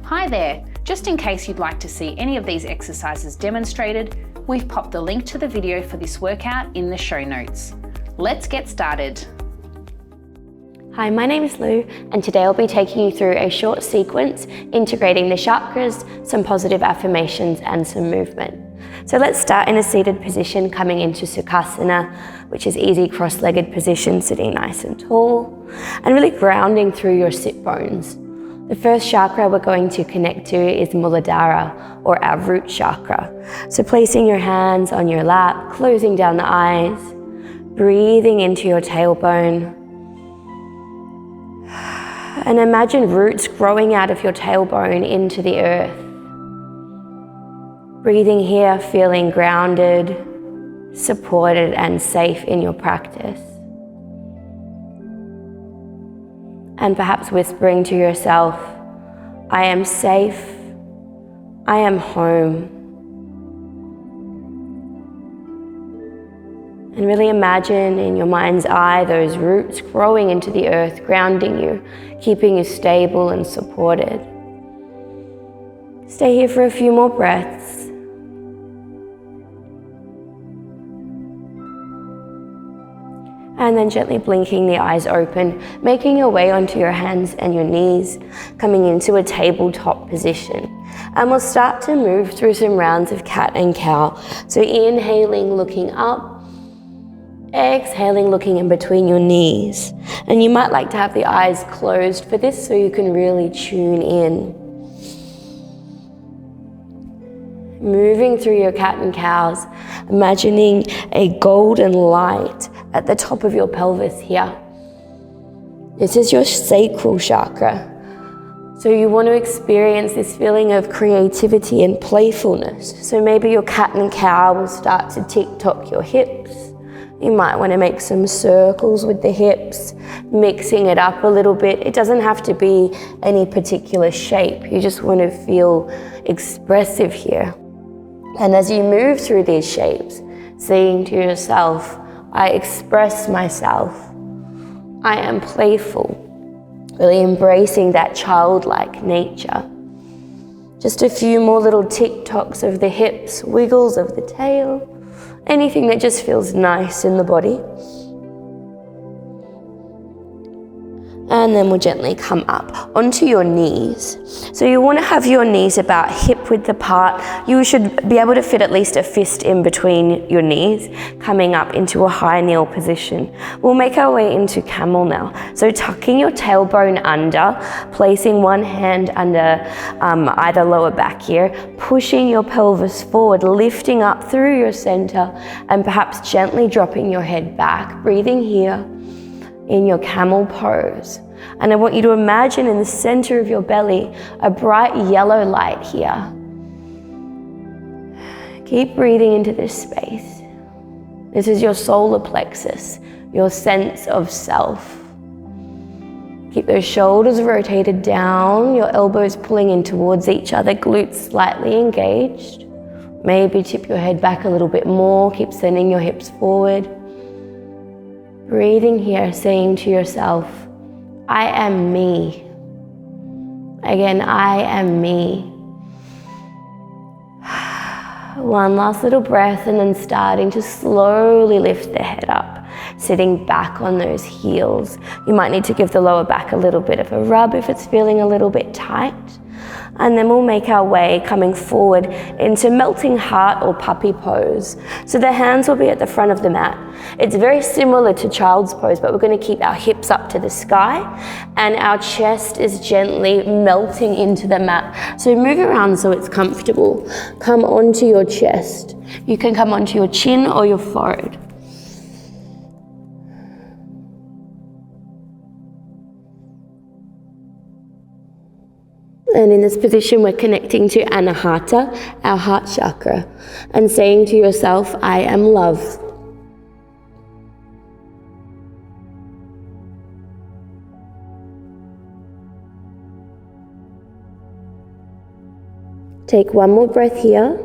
Hi there! Just in case you'd like to see any of these exercises demonstrated, we've popped the link to the video for this workout in the show notes. Let's get started. Hi, my name is Lou, and today I'll be taking you through a short sequence integrating the chakras, some positive affirmations, and some movement. So let's start in a seated position, coming into Sukhasana, which is easy cross-legged position, sitting nice and tall, and really grounding through your sit bones. The first chakra we're going to connect to is Muladhara, or our root chakra. So placing your hands on your lap, closing down the eyes, breathing into your tailbone, and imagine roots growing out of your tailbone into the earth. Breathing here, feeling grounded, supported, and safe in your practice. And perhaps whispering to yourself, I am safe, I am home. And really imagine in your mind's eye those roots growing into the earth, grounding you, keeping you stable and supported. Stay here for a few more breaths. And then gently blinking the eyes open, making your way onto your hands and your knees, coming into a tabletop position. And we'll start to move through some rounds of cat and cow. So inhaling, looking up. Exhaling, looking in between your knees. And you might like to have the eyes closed for this so you can really tune in. Moving through your cat and cows, imagining a golden light at the top of your pelvis here. This is your sacral chakra. So you want to experience this feeling of creativity and playfulness. So maybe your cat and cow will start to tick-tock your hips. You might want to make some circles with the hips, mixing it up a little bit. It doesn't have to be any particular shape. You just want to feel expressive here. And as you move through these shapes, saying to yourself, I express myself. I am playful. Really embracing that childlike nature. Just a few more little tick-tocks of the hips, wiggles of the tail. Anything that just feels nice in the body. And then we'll gently come up onto your knees. So you want to have your knees about hip width apart. You should be able to fit at least a fist in between your knees, coming up into a high kneel position. We'll make our way into camel now. So tucking your tailbone under, placing one hand under either lower back here, pushing your pelvis forward, lifting up through your center, and perhaps gently dropping your head back, breathing here in your camel pose. And I want you to imagine in the center of your belly a bright yellow light here. Keep breathing into this space. This is your solar plexus, your sense of self. Keep those shoulders rotated down, your elbows pulling in towards each other, glutes slightly engaged. Maybe tip your head back a little bit more, keep sending your hips forward. Breathing here, saying to yourself, I am me. Again, I am me. One last little breath, and then starting to slowly lift the head up, sitting back on those heels. You might need to give the lower back a little bit of a rub if it's feeling a little bit tight. And then we'll make our way coming forward into melting heart or puppy pose. So the hands will be at the front of the mat. It's very similar to child's pose, but we're going to keep our hips up to the sky and our chest is gently melting into the mat. So move around so it's comfortable. Come onto your chest. You can come onto your chin or your forehead. And in this position, we're connecting to Anahata, our heart chakra, and saying to yourself, I am love. Take one more breath here.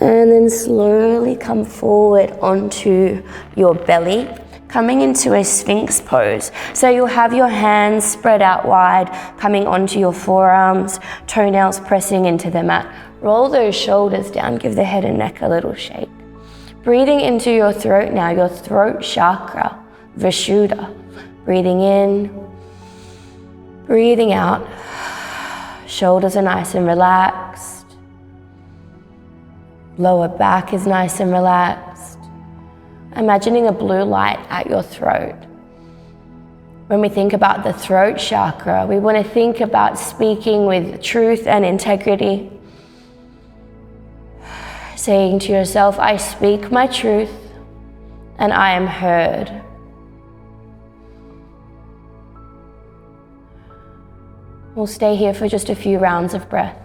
And then slowly come forward onto your belly. coming into a Sphinx pose. So you'll have your hands spread out wide, coming onto your forearms, toenails pressing into the mat. Roll those shoulders down, give the head and neck a little shake. Breathing into your throat now, your throat chakra, Vishuddha. Breathing in, breathing out. Shoulders are nice and relaxed. Lower back is nice and relaxed. Imagining a blue light at your throat. When we think about the throat chakra, we want to think about speaking with truth and integrity. Saying to yourself, I speak my truth and I am heard. We'll stay here for just a few rounds of breath.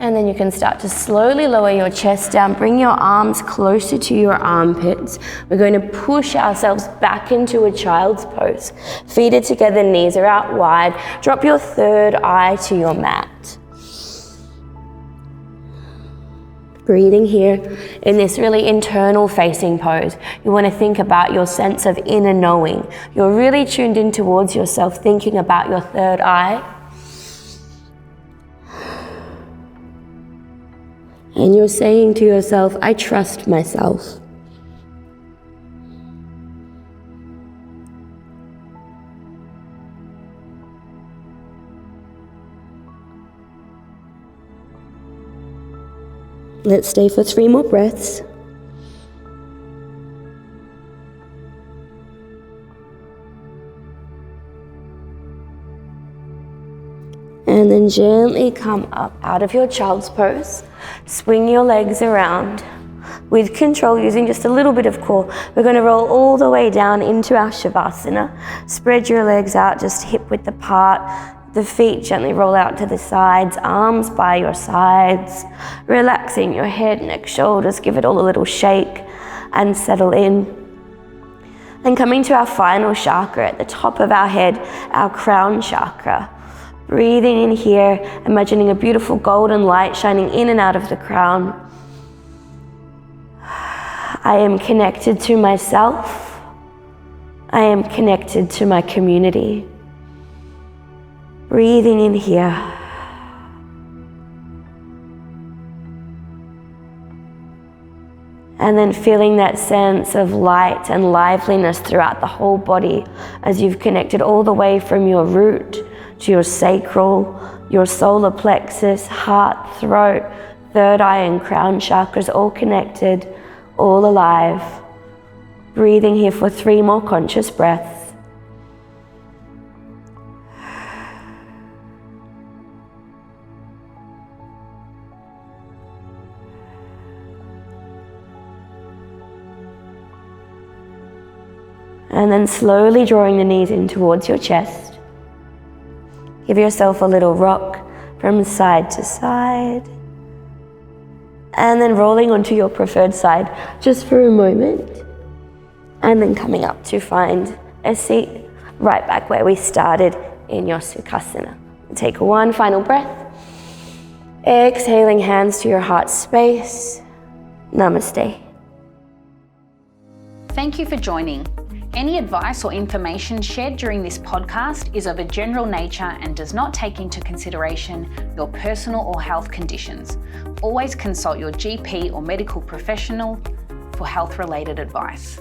And then you can start to slowly lower your chest down, bring your arms closer to your armpits. We're going to push ourselves back into a child's pose. Feet are together, knees are out wide. Drop your third eye to your mat. Breathing here in this really internal facing pose. You want to think about your sense of inner knowing. You're really tuned in towards yourself, thinking about your third eye. And you're saying to yourself, I trust myself. Let's stay for 3 more breaths. And then gently come up out of your child's pose. Swing your legs around. With control, using just a little bit of core, we're going to roll all the way down into our Shavasana. Spread your legs out, just hip width apart. The feet gently roll out to the sides, arms by your sides. Relaxing your head, neck, shoulders, give it all a little shake and settle in. And coming to our final chakra at the top of our head, our crown chakra. Breathing in here, imagining a beautiful golden light shining in and out of the crown. I am connected to myself. I am connected to my community. Breathing in here. And then feeling that sense of light and liveliness throughout the whole body as you've connected all the way from your root to your sacral, your solar plexus, heart, throat, third eye and crown chakras, all connected, all alive. Breathing here for 3 more conscious breaths. And then slowly drawing the knees in towards your chest. Give yourself a little rock from side to side. And then rolling onto your preferred side just for a moment. And then coming up to find a seat right back where we started in your Sukhasana. Take 1 final breath. Exhaling, hands to your heart space. Namaste. Thank you for joining. Any advice or information shared during this podcast is of a general nature and does not take into consideration your personal or health conditions. Always consult your GP or medical professional for health-related advice.